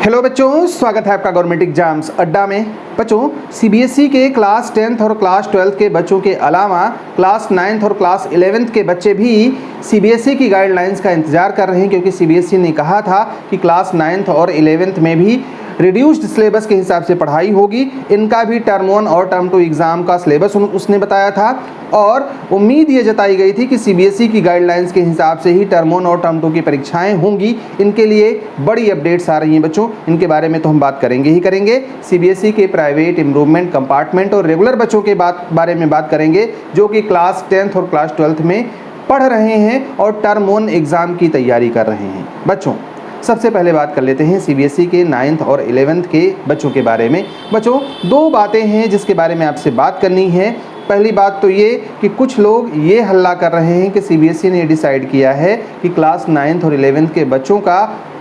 Hello बच्चों, स्वागत है आपका गवर्नमेंट एग्जाम्स अड्डा में। बच्चों, सीबीएसई के क्लास 10th और क्लास 12th के बच्चों के अलावा क्लास 9th और क्लास 11th के बच्चे भी सीबीएसई की गाइडलाइंस का इंतजार कर रहे हैं, क्योंकि सीबीएसई ने कहा था कि क्लास 9th और 11th में भी रिड्यूस्ड सिलेबस के हिसाब से पढ़ाई होगी। इनका भी टर्म 1 और टर्म 2 एग्ज़ाम का सिलेबस उसने बताया था और उम्मीद ये जताई गई थी कि सीबीएसई की गाइडलाइंस के हिसाब से ही टर्म 1 और टर्म 2 की परीक्षाएं होंगी। इनके लिए बड़ी अपडेट्स आ रही हैं बच्चों, इनके बारे में तो हम बात करेंगे ही करेंगे। सीबीएसई के प्राइवेट, इम्प्रूवमेंट, कंपार्टमेंट और रेगुलर बच्चों के बारे में बात करेंगे, जो कि क्लास 10th और क्लास 12th में पढ़ रहे हैं और टर्म 1 एग्ज़ाम की तैयारी कर रहे हैं। बच्चों, सबसे पहले बात कर लेते हैं सीबीएसई के 9th और 11th के बच्चों के बारे में। बच्चों, दो बातें हैं जिसके बारे में आपसे बात करनी है। पहली बात तो ये कि कुछ लोग ये हल्ला कर रहे हैं कि सीबीएसई ने डिसाइड किया है कि क्लास 9th और 11th के बच्चों का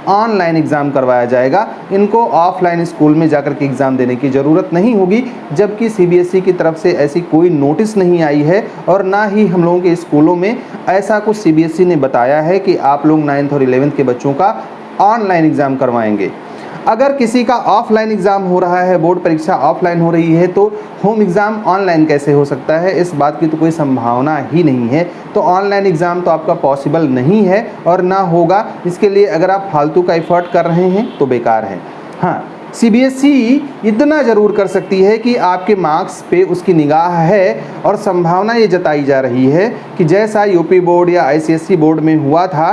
ऑनलाइन एग्ज़ाम करवाया जाएगा, इनको ऑफलाइन स्कूल में जाकर के एग्ज़ाम देने की ज़रूरत नहीं होगी, जबकि सीबीएसई की तरफ से ऐसी कोई नोटिस नहीं आई है और ना ही हम लोगों के स्कूलों में ऐसा कुछ सीबीएसई ने बताया है कि आप लोग 9th और 11th के बच्चों का ऑनलाइन एग्ज़ाम करवाएंगे। अगर किसी का ऑफलाइन एग्ज़ाम हो रहा है, बोर्ड परीक्षा ऑफलाइन हो रही है, तो होम एग्ज़ाम ऑनलाइन कैसे हो सकता है? इस बात की तो कोई संभावना ही नहीं है। तो ऑनलाइन एग्ज़ाम तो आपका पॉसिबल नहीं है और ना होगा। इसके लिए अगर आप फालतू का एफर्ट कर रहे हैं तो बेकार है। हाँ, सीबीएसई इतना ज़रूर कर सकती है कि आपके मार्क्स पे उसकी निगाह है और संभावना ये जताई जा रही है कि जैसा यूपी बोर्ड या आईसीएसई बोर्ड में हुआ था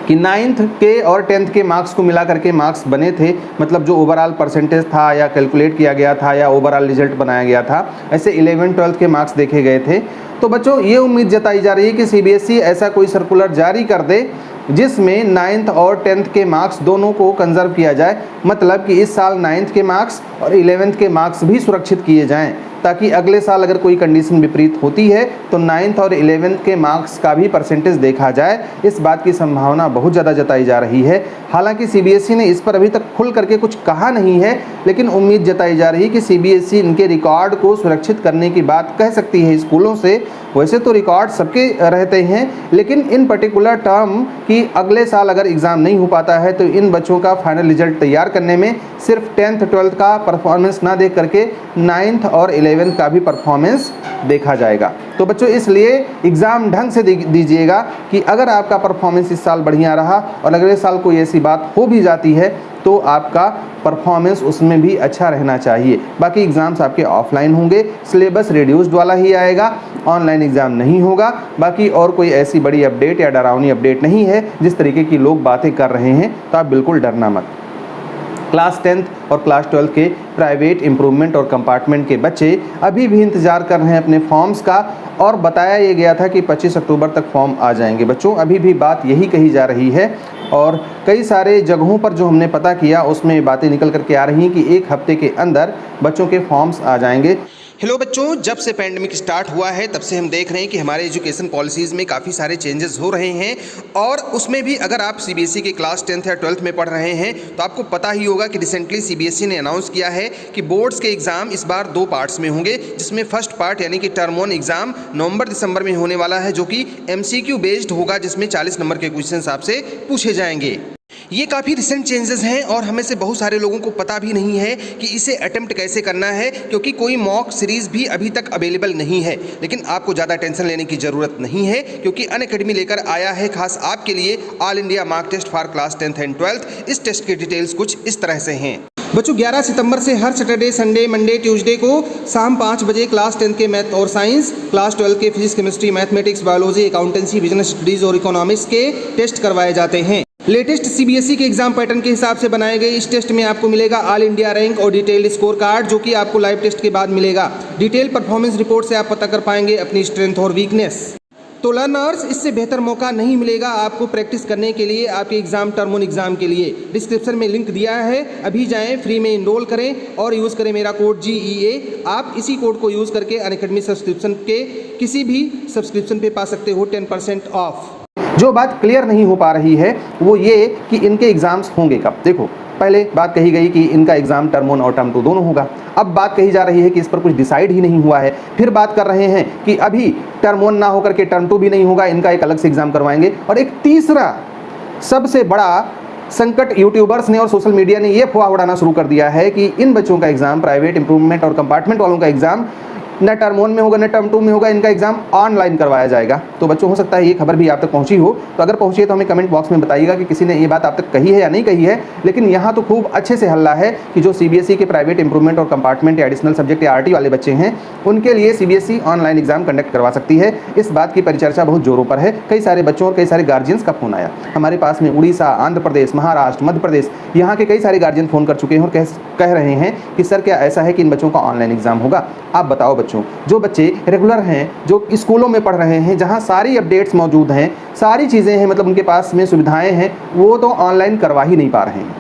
कि 9th के और 10th के मार्क्स को मिला करके मार्क्स बने थे, मतलब जो ओवरऑल परसेंटेज था या कैलकुलेट किया गया था या ओवरऑल रिजल्ट बनाया गया था, ऐसे 11th-12th के मार्क्स देखे गए थे। तो बच्चों, ये उम्मीद जताई जा रही है कि सीबीएसई ऐसा कोई सर्कुलर जारी कर दे जिसमें 9th और 10th के मार्क्स दोनों को कंजर्व किया जाए, मतलब कि इस साल 9th के मार्क्स और 11th के मार्क्स भी सुरक्षित किए जाएं, ताकि अगले साल अगर कोई कंडीशन विपरीत होती है तो 9th और 11th के मार्क्स का भी परसेंटेज देखा जाए। इस बात की संभावना बहुत ज़्यादा जताई जा रही है। हालांकि सीबीएसई ने इस पर अभी तक खुल करके कुछ कहा नहीं है, लेकिन उम्मीद जताई जा रही है कि सीबीएसई इनके रिकॉर्ड को सुरक्षित करने की बात कह सकती है स्कूलों से। वैसे तो रिकॉर्ड सबके रहते हैं, लेकिन इन पर्टिकुलर टर्म की अगले साल अगर एग्ज़ाम नहीं हो पाता है तो इन बच्चों का फाइनल रिजल्ट तैयार करने में सिर्फ 10th-12th का परफॉर्मेंस ना देख करके 9th और 11th का भी परफॉर्मेंस देखा जाएगा। तो बच्चों, इसलिए एग्ज़ाम ढंग से दीजिएगा कि अगर आपका परफॉर्मेंस इस साल बढ़िया रहा और अगले साल कोई ऐसी बात हो भी जाती है तो आपका परफॉर्मेंस उसमें भी अच्छा रहना चाहिए। बाकी एग्ज़ाम्स आपके ऑफलाइन होंगे, सिलेबस रिड्यूस्ड वाला ही आएगा, ऑनलाइन एग्ज़ाम नहीं होगा। बाकी और कोई ऐसी बड़ी अपडेट या डरावनी अपडेट नहीं है जिस तरीके की लोग बातें कर रहे हैं, तो आप बिल्कुल डरना मत। क्लास 10th और क्लास 12th के प्राइवेट, इम्प्रूवमेंट और कंपार्टमेंट के बच्चे अभी भी इंतज़ार कर रहे हैं अपने फॉर्म्स का, और बताया ये गया था कि 25 अक्टूबर तक फॉर्म आ जाएंगे। बच्चों, अभी भी बात यही कही जा रही है और कई सारे जगहों पर जो हमने पता किया उसमें बातें निकल करके आ रही हैं कि एक हफ्ते के अंदर बच्चों के फॉर्म्स आ जाएंगे। हेलो बच्चों, जब से पैंडेमिक स्टार्ट हुआ है तब से हम देख रहे हैं कि हमारे एजुकेशन पॉलिसीज़ में काफ़ी सारे चेंजेस हो रहे हैं, और उसमें भी अगर आप सीबीएसई के क्लास 10th या 12th में पढ़ रहे हैं तो आपको पता ही होगा कि रिसेंटली सीबीएसई ने अनाउंस किया है कि बोर्ड्स के एग्ज़ाम इस बार 2 पार्ट्स में होंगे, जिसमें फर्स्ट पार्ट यानी कि टर्म 1 एग्ज़ाम नवंबर-दिसंबर में होने वाला है, जो कि MCQ बेस्ड होगा, जिसमें 40 नंबर के क्वेश्चन आपसे पूछे जाएंगे। ये काफ़ी रिसेंट चेंजेस हैं और हमें से बहुत सारे लोगों को पता भी नहीं है कि इसे अटेम्प्ट कैसे करना है, क्योंकि कोई मॉक सीरीज़ भी अभी तक अवेलेबल नहीं है। लेकिन आपको ज़्यादा टेंशन लेने की ज़रूरत नहीं है, क्योंकि अनअकैडमी लेकर आया है खास आपके लिए all India mock test for class 10th and 12th। इस टेस्ट की डिटेल्स कुछ इस तरह से हैं। बच्चों, 11 सितंबर से हर सैटरडे, संडे, मंडे, ट्यूसडे को शाम 5 बजे क्लास 10 के मैथ और साइंस, क्लास 12 के physics, chemistry, mathematics, biology, accountancy, business studies और इकोनॉमिक्स के टेस्ट करवाए जाते हैं। लेटेस्ट सीबीएसई के एग्जाम पैटर्न के हिसाब से बनाए गए इस टेस्ट में आपको मिलेगा ऑल इंडिया रैंक और डिटेल्ड स्कोर कार्ड, जो कि आपको लाइव टेस्ट के बाद मिलेगा। डिटेल परफॉर्मेंस रिपोर्ट से आप पता कर पाएंगे अपनी स्ट्रेंथ और वीकनेस। तो लर्नर्स, इससे बेहतर मौका नहीं मिलेगा आपको प्रैक्टिस करने के लिए आपके एग्जाम, टर्म 1 एग्जाम के लिए। डिस्क्रिप्शन में लिंक दिया है, अभी जाएं, फ्री में इनरोल करें और यूज़ करें मेरा कोड GEA। आप इसी कोड को यूज़ करके अनअकैडमी सब्सक्रिप्शन के किसी भी सब्सक्रिप्शन पे पा सकते हो 10% ऑफ। जो बात क्लियर नहीं हो पा रही है वो ये कि इनके एग्ज़ाम्स होंगे कब। देखो, पहले बात कही गई कि इनका एग्ज़ाम टर्म 1 और टर्म 2 दोनों होगा। अब बात कही जा रही है कि इस पर कुछ डिसाइड ही नहीं हुआ है। फिर बात कर रहे हैं कि अभी टर्म 1 ना होकर के टर्म 2 भी नहीं होगा, इनका एक अलग से एग्ज़ाम करवाएंगे। और एक तीसरा सबसे बड़ा संकट यूट्यूबर्स ने और सोशल मीडिया ने ये अफवाह उड़ाना शुरू कर दिया है कि इन बच्चों का एग्जाम, प्राइवेट, इंप्रूवमेंट और कंपार्टमेंट वालों का एग्जाम न टर्म 1 में होगा न टर्म 2 में होगा, इनका एग्जाम ऑनलाइन करवाया जाएगा। तो बच्चों, हो सकता है ये खबर भी आप तक पहुंची हो, तो अगर पहुंची है तो हमें कमेंट बॉक्स में बताइएगा कि किसी ने ये बात आप तक कही है या नहीं कही है। लेकिन यहाँ तो खूब अच्छे से हल्ला है कि जो सीबीएसई के प्राइवेट, इंप्रूवमेंट और कंपार्टमेंट या एडिशनल सब्जेक्ट या आरटी वाले बच्चे हैं, उनके लिए सीबीएसई ऑनलाइन एग्जाम कंडक्ट करवा सकती है। इस बात की परिचर्चा बहुत जोरों पर है। कई सारे बच्चों और कई सारे गार्जियंस का फोन आया हमारे पास में। उड़ीसा, आंध्र प्रदेश, महाराष्ट्र, मध्य प्रदेश, यहाँ के कई सारे गार्जियन फोन कर चुके हैं और कह रहे हैं कि सर क्या ऐसा है कि इन बच्चों का ऑनलाइन एग्जाम होगा? आप बताओ बच्चों, जो बच्चे रेगुलर हैं, जो स्कूलों में पढ़ रहे हैं, जहां सारी अपडेट्स मौजूद हैं, सारी चीज़ें हैं, मतलब उनके पास में सुविधाएं हैं, वो तो ऑनलाइन करवा ही नहीं पा रहे हैं।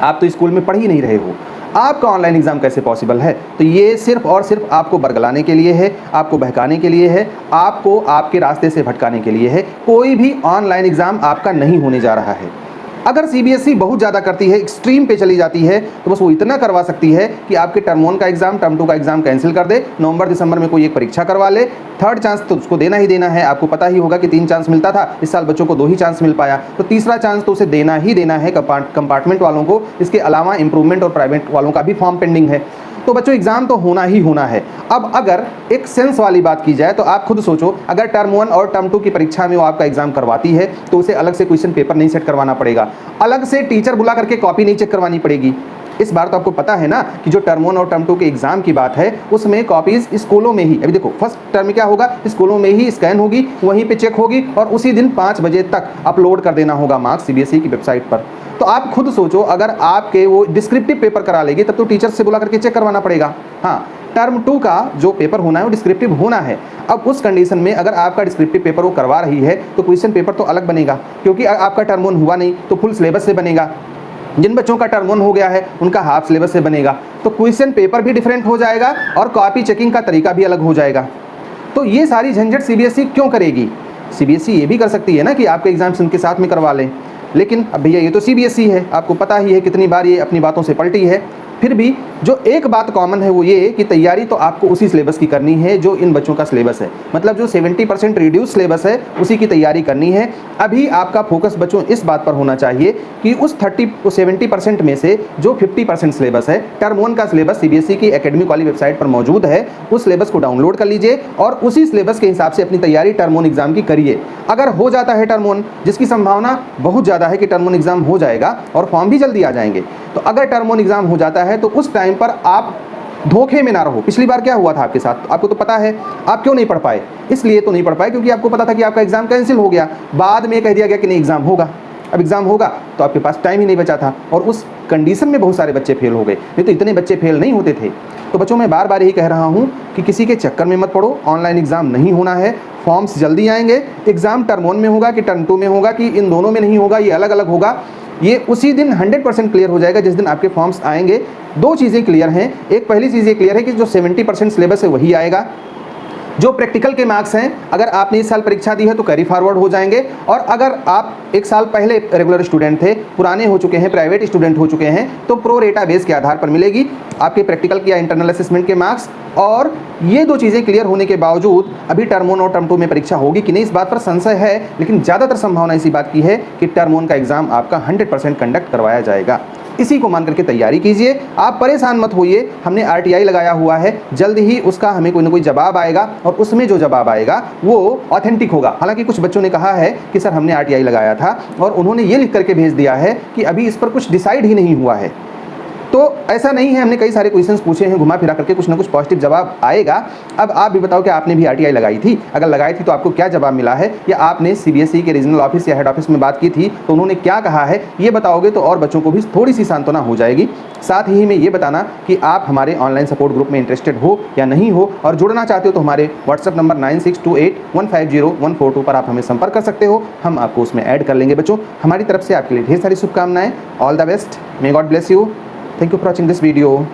आप तो स्कूल में पढ़ ही नहीं रहे हो, आपका ऑनलाइन एग्जाम कैसे पॉसिबल है? तो ये सिर्फ और सिर्फ आपको बरगलाने के लिए है, आपको बहकाने के लिए है, आपको आपके रास्ते से भटकाने के लिए है। कोई भी ऑनलाइन एग्जाम आपका नहीं होने जा रहा है। अगर सीबीएसई बहुत ज़्यादा करती है, एक्सट्रीम पे चली जाती है, तो बस वो इतना करवा सकती है कि आपके टर्म 1 का एग्जाम, टर्म 2 का एग्जाम कैंसिल कर दे, नवंबर दिसंबर में कोई एक परीक्षा करवा ले। थर्ड चांस तो उसको देना ही देना है। आपको पता ही होगा कि 3 चांस मिलता था, इस साल बच्चों को 2 ही चांस मिल पाया, तो तीसरा चांस तो उसे देना ही देना है कंपार्टमेंट वालों को। इसके अलावा इंप्रूवमेंट और प्राइवेट वालों का भी फॉर्म पेंडिंग है। तो बच्चों, एग्जाम तो होना ही होना है। अब अगर एक सेंस वाली बात की जाए तो आप खुद सोचो, अगर टर्म 1 और टर्म 2 की परीक्षा में वो आपका एग्जाम करवाती है तो उसे अलग से क्वेश्चन पेपर नहीं सेट करवाना पड़ेगा, अलग से टीचर बुला करके कॉपी नहीं चेक करवानी पड़ेगी। इस बार तो आपको पता है ना कि जो टर्म 1 और टर्म 2 के एग्जाम की बात है, उसमें कॉपीज स्कूलों में ही, अभी देखो फर्स्ट टर्म में क्या होगा, स्कूलों में ही स्कैन होगी, वहीं पे चेक होगी और उसी दिन 5 बजे तक अपलोड कर देना होगा मार्क्स सीबीएसई की वेबसाइट पर। तो आप खुद सोचो, अगर आपके वो डिस्क्रिप्टिव पेपर करा लेगी तब तो टीचर से बुला करके चेक करवाना पड़ेगा। हाँ, टर्म 2 का जो पेपर होना है वो डिस्क्रिप्टिव होना है। अब उस कंडीशन में अगर आपका डिस्क्रिप्टिव पेपर वो करवा रही है तो क्वेश्चन पेपर तो अलग बनेगा, क्योंकि आपका टर्म 1 हुआ नहीं तो फुल सिलेबस से बनेगा। जिन बच्चों का टर्म 1 हो गया है उनका हाफ सिलेबस से बनेगा, तो क्वेश्चन पेपर भी डिफरेंट हो जाएगा और कॉपी चेकिंग का तरीका भी अलग हो जाएगा। तो ये सारी झंझट सीबीएसई क्यों करेगी? सीबीएसई ये भी कर सकती है ना कि आपके एग्जाम्स इनके साथ में करवा लें, लेकिन अब भैया ये तो सीबीएसई है, आपको पता ही है कितनी बार ये अपनी बातों से पलटी है। फिर भी जो एक बात कॉमन है वो ये कि तैयारी तो आपको उसी सिलेबस की करनी है जो इन बच्चों का सिलेबस है, मतलब जो 70% रिड्यूस सिलेबस है उसी की तैयारी करनी है। अभी आपका फोकस बच्चों इस बात पर होना चाहिए कि उस 70% में से जो 50% सिलेबस है, टर्म 1 का सिलेबस सीबीएसई की एकेडमिक वाली वेबसाइट पर मौजूद है, उस सिलेबस को डाउनलोड कर लीजिए और उसी सिलेबस के हिसाब से अपनी तैयारी टर्म 1 एग्जाम की करिए। अगर हो जाता है टर्म 1, जिसकी संभावना बहुत ज़्यादा है कि टर्म 1 एग्जाम हो जाएगा और फॉर्म भी जल्दी आ जाएंगे, तो अगर टर्म 1 एग्जाम हो जाता है तो उस टाइम पर आप धोखे में ना रहो। पिछली बार क्या हुआ था आपके साथ, आपको तो पता है। आप क्यों नहीं पढ़ पाए? इसलिए तो नहीं पढ़ पाए क्योंकि आपको पता था कि आपका एग्जाम कैंसिल हो गया। बाद में कह दिया गया कि नहीं एग्जाम होगा। अब एग्जाम होगा तो आपके पास टाइम ही नहीं बचा था और उस कंडीशन में बहुत सारे बच्चे फेल हो गए, नहीं तो इतने बच्चे फेल नहीं होते थे। तो बच्चों, मैं बार बार यही कह रहा हूँ कि किसी के चक्कर में मत पड़ो। ऑनलाइन एग्जाम नहीं होना है, फॉर्म्स जल्दी आएंगे। एग्जाम टर्म 1 में होगा कि टर्म 2 में होगा कि इन दोनों में नहीं होगा, ये अलग अलग होगा, ये उसी दिन 100% क्लियर हो जाएगा जिस दिन आपके फॉर्म्स आएंगे। 2 चीज़ें क्लियर हैं। एक पहली चीज़ ये क्लियर है कि जो 70% सिलेबस है वही आएगा। जो प्रैक्टिकल के मार्क्स हैं, अगर आपने इस साल परीक्षा दी है तो कैरी फॉरवर्ड हो जाएंगे, और अगर आप 1 साल पहले रेगुलर स्टूडेंट थे, पुराने हो चुके हैं, प्राइवेट स्टूडेंट हो चुके हैं, तो प्रो रेटा बेस के आधार पर मिलेगी आपके प्रैक्टिकल या इंटरनल असेसमेंट के मार्क्स। और ये 2 चीज़ें क्लियर होने के बावजूद अभी टर्म 1 और टर्म 2 में परीक्षा होगी कि नहीं इस बात पर संशय है, लेकिन ज़्यादातर संभावना इसी बात की है कि टर्म 1 का एग्जाम आपका 100% कंडक्ट करवाया जाएगा। इसी को मान करके तैयारी कीजिए, आप परेशान मत होइए। हमने आरटीआई लगाया हुआ है, जल्द ही उसका हमें कोई ना कोई जवाब आएगा और उसमें जो जवाब आएगा वो ऑथेंटिक होगा। हालांकि कुछ बच्चों ने कहा है कि सर हमने आरटीआई लगाया था और उन्होंने ये लिख करके भेज दिया है कि अभी इस पर कुछ डिसाइड ही नहीं हुआ है। तो ऐसा नहीं है, हमने कई सारे क्वेश्चंस पूछे हैं, घुमा फिरा करके कुछ ना कुछ पॉजिटिव जवाब आएगा। अब आप भी बताओ कि आपने भी आरटीआई लगाई थी, अगर लगाई थी तो आपको क्या जवाब मिला है, या आपने सीबीएसई के रीजनल ऑफिस या हेड ऑफिस में बात की थी तो उन्होंने क्या कहा है, ये बताओगे तो और बच्चों को भी थोड़ी सी सांत्वना हो जाएगी। साथ ही में ये बताना कि आप हमारे ऑनलाइन सपोर्ट ग्रुप में इंटरेस्टेड हो या नहीं हो, और जुड़ना चाहते हो तो हमारे व्हाट्सएप नंबर 9628150142 पर आप हमें संपर्क कर सकते हो, हम आपको उसमें ऐड कर लेंगे। बच्चों, हमारी तरफ से आपके लिए ढेर सारी शुभकामनाएं। All the best, may God bless you. Thank you for watching this video.